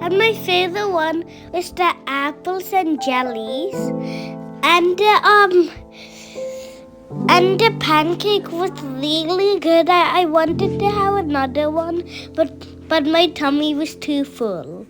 And my favorite one was the apples and jellies. And the pancake was really good. I wanted to have another one, but my tummy was too full.